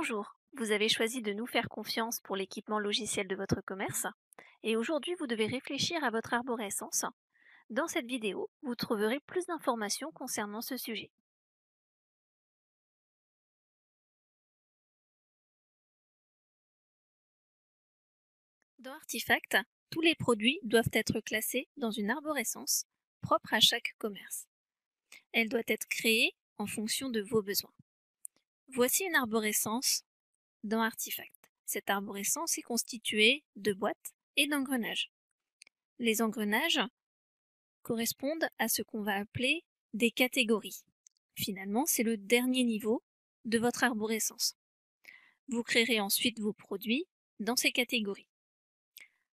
Bonjour, vous avez choisi de nous faire confiance pour l'équipement logiciel de votre commerce et aujourd'hui vous devez réfléchir à votre arborescence. Dans cette vidéo, vous trouverez plus d'informations concernant ce sujet. Dans Artifact, tous les produits doivent être classés dans une arborescence propre à chaque commerce. Elle doit être créée en fonction de vos besoins. Voici une arborescence dans Artifact. Cette arborescence est constituée de boîtes et d'engrenages. Les engrenages correspondent à ce qu'on va appeler des catégories. Finalement, c'est le dernier niveau de votre arborescence. Vous créerez ensuite vos produits dans ces catégories.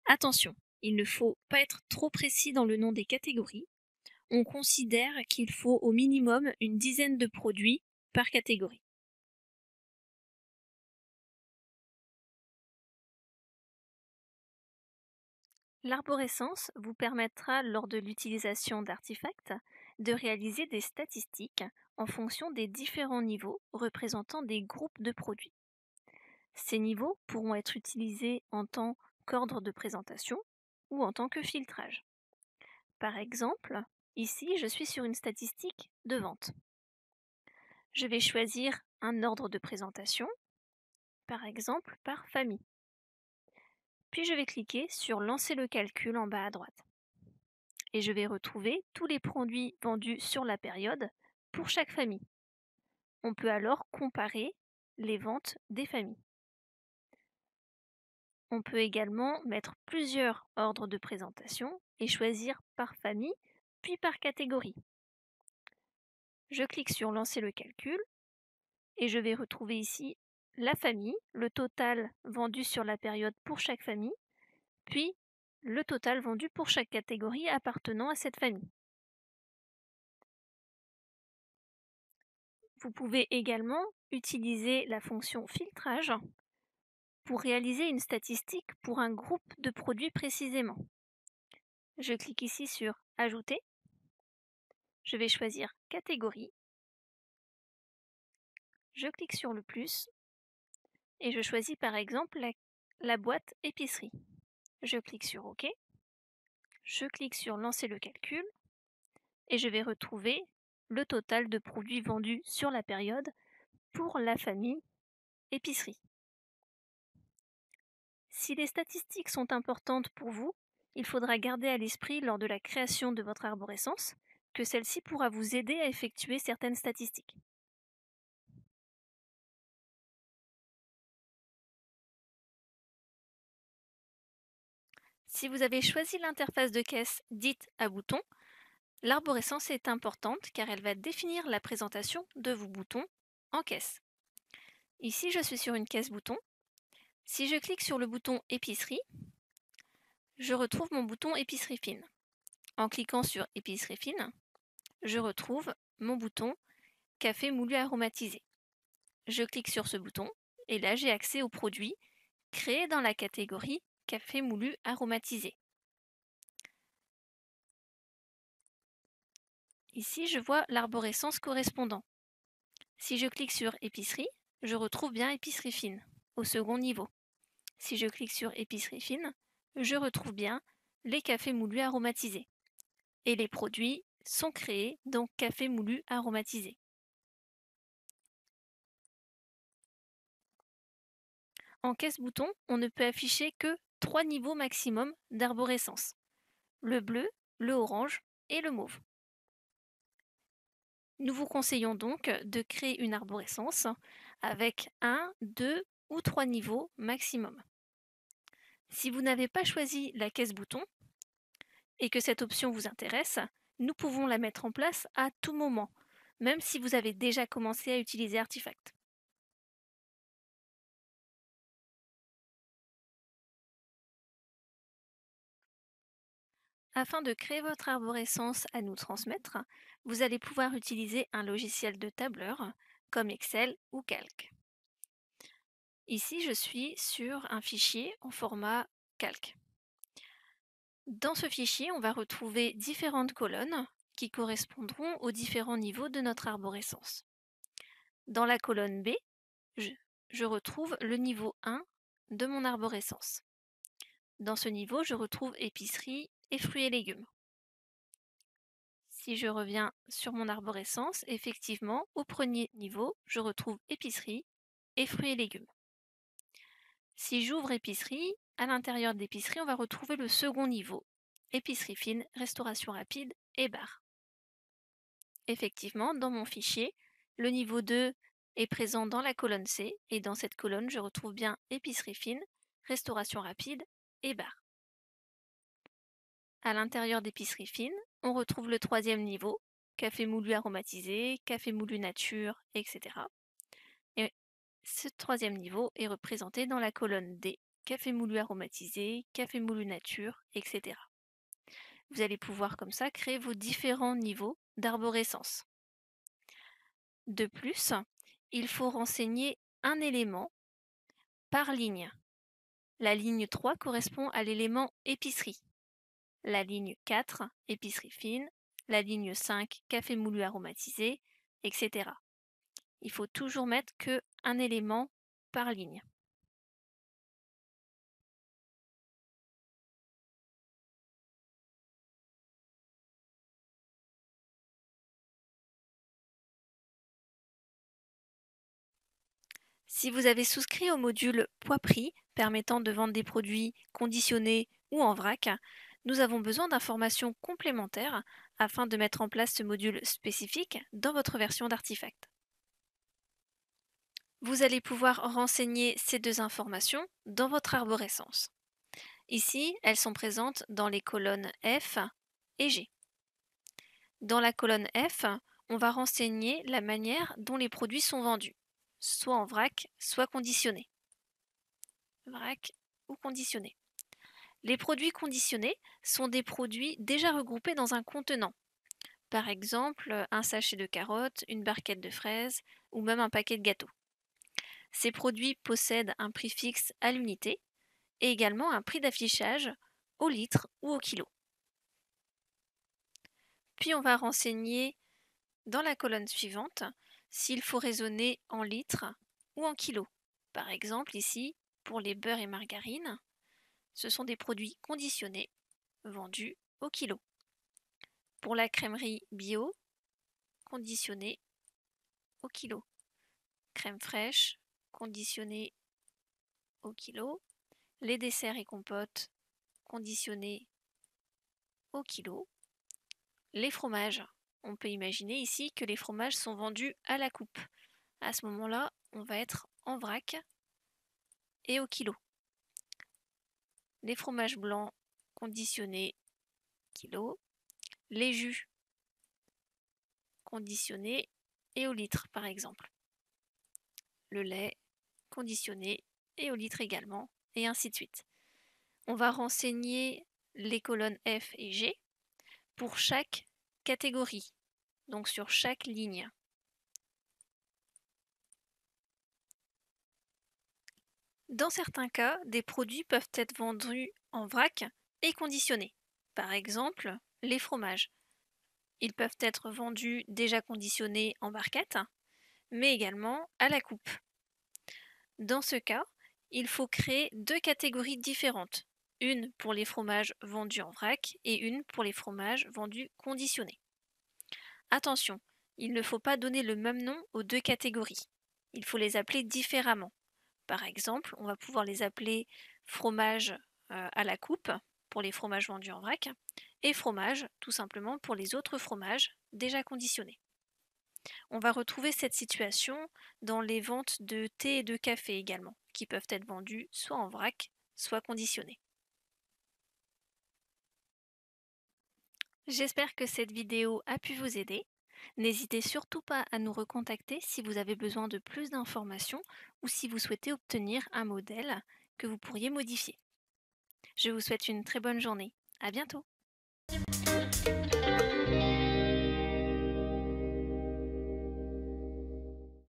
Attention, il ne faut pas être trop précis dans le nom des catégories. On considère qu'il faut au minimum une dizaine de produits par catégorie. L'arborescence vous permettra, lors de l'utilisation d'artefacts, de réaliser des statistiques en fonction des différents niveaux représentant des groupes de produits. Ces niveaux pourront être utilisés en tant qu'ordre de présentation ou en tant que filtrage. Par exemple, ici je suis sur une statistique de vente. Je vais choisir un ordre de présentation, par exemple par famille. Puis je vais cliquer sur Lancer le calcul en bas à droite. Et je vais retrouver tous les produits vendus sur la période pour chaque famille. On peut alors comparer les ventes des familles. On peut également mettre plusieurs ordres de présentation et choisir par famille, puis par catégorie. Je clique sur Lancer le calcul et je vais retrouver ici la famille, le total vendu sur la période pour chaque famille, puis le total vendu pour chaque catégorie appartenant à cette famille. Vous pouvez également utiliser la fonction filtrage pour réaliser une statistique pour un groupe de produits précisément. Je clique ici sur Ajouter. Je vais choisir Catégorie. Je clique sur le plus et je choisis par exemple la boîte épicerie. Je clique sur OK. Je clique sur Lancer le calcul et je vais retrouver le total de produits vendus sur la période pour la famille épicerie. Si les statistiques sont importantes pour vous, il faudra garder à l'esprit lors de la création de votre arborescence que celle-ci pourra vous aider à effectuer certaines statistiques. Si vous avez choisi l'interface de caisse dite à boutons, l'arborescence est importante car elle va définir la présentation de vos boutons en caisse. Ici, je suis sur une caisse bouton. Si je clique sur le bouton épicerie, je retrouve mon bouton épicerie fine. En cliquant sur épicerie fine, je retrouve mon bouton café moulu aromatisé. Je clique sur ce bouton et là j'ai accès aux produits créés dans la catégorie café moulu aromatisé. Ici je vois l'arborescence correspondant. Si je clique sur épicerie, je retrouve bien épicerie fine au second niveau. Si je clique sur épicerie fine, je retrouve bien les cafés moulus aromatisés. Et les produits sont créés dans café moulu aromatisé. En caisse bouton, on ne peut afficher que 3 niveaux maximum d'arborescence. Le bleu, le orange et le mauve. Nous vous conseillons donc de créer une arborescence avec 1, 2 ou 3 niveaux maximum. Si vous n'avez pas choisi la caisse bouton et que cette option vous intéresse, nous pouvons la mettre en place à tout moment, même si vous avez déjà commencé à utiliser Artifact. Afin de créer votre arborescence à nous transmettre, vous allez pouvoir utiliser un logiciel de tableur comme Excel ou Calc. Ici, je suis sur un fichier en format Calc. Dans ce fichier, on va retrouver différentes colonnes qui correspondront aux différents niveaux de notre arborescence. Dans la colonne B, je retrouve le niveau 1 de mon arborescence. Dans ce niveau, je retrouve épicerie et fruits et légumes. Si je reviens sur mon arborescence, effectivement, au premier niveau, je retrouve épicerie et fruits et légumes. Si j'ouvre épicerie, à l'intérieur d'épicerie, on va retrouver le second niveau, épicerie fine, restauration rapide et bar. Effectivement, dans mon fichier, le niveau 2 est présent dans la colonne C et dans cette colonne, je retrouve bien épicerie fine, restauration rapide et bar. À l'intérieur d'épicerie fine, on retrouve le troisième niveau, café moulu aromatisé, café moulu nature, etc. Et ce troisième niveau est représenté dans la colonne D, café moulu aromatisé, café moulu nature, etc. Vous allez pouvoir comme ça créer vos différents niveaux d'arborescence. De plus, il faut renseigner un élément par ligne. La ligne 3 correspond à l'élément épicerie. La ligne 4, épicerie fine, la ligne 5, café moulu aromatisé, etc. Il faut toujours mettre qu'un élément par ligne. Si vous avez souscrit au module poids-prix permettant de vendre des produits conditionnés ou en vrac, nous avons besoin d'informations complémentaires afin de mettre en place ce module spécifique dans votre version d'Artifact. Vous allez pouvoir renseigner ces deux informations dans votre arborescence. Ici, elles sont présentes dans les colonnes F et G. Dans la colonne F, on va renseigner la manière dont les produits sont vendus, soit en vrac, soit conditionnés. Vrac ou conditionnés. Les produits conditionnés sont des produits déjà regroupés dans un contenant. Par exemple, un sachet de carottes, une barquette de fraises ou même un paquet de gâteaux. Ces produits possèdent un prix fixe à l'unité et également un prix d'affichage au litre ou au kilo. Puis on va renseigner dans la colonne suivante s'il faut raisonner en litres ou en kilos. Par exemple ici, pour les beurres et margarines, ce sont des produits conditionnés vendus au kilo. Pour la crèmerie bio, conditionnée au kilo. Crème fraîche, conditionnée au kilo. Les desserts et compotes, conditionnés au kilo. Les fromages, on peut imaginer ici que les fromages sont vendus à la coupe. À ce moment-là, on va être en vrac et au kilo. Les fromages blancs conditionnés kilo. Les jus conditionnés et au litre par exemple. Le lait conditionné et au litre également, et ainsi de suite. On va renseigner les colonnes F et G pour chaque catégorie, donc sur chaque ligne. Dans certains cas, des produits peuvent être vendus en vrac et conditionnés. Par exemple, les fromages. Ils peuvent être vendus déjà conditionnés en barquette, mais également à la coupe. Dans ce cas, il faut créer deux catégories différentes, une pour les fromages vendus en vrac et une pour les fromages vendus conditionnés. Attention, il ne faut pas donner le même nom aux deux catégories. Il faut les appeler différemment. Par exemple, on va pouvoir les appeler fromage à la coupe pour les fromages vendus en vrac et fromage tout simplement pour les autres fromages déjà conditionnés. On va retrouver cette situation dans les ventes de thé et de café également, qui peuvent être vendus soit en vrac, soit conditionnés. J'espère que cette vidéo a pu vous aider. N'hésitez surtout pas à nous recontacter si vous avez besoin de plus d'informations ou si vous souhaitez obtenir un modèle que vous pourriez modifier. Je vous souhaite une très bonne journée. À bientôt!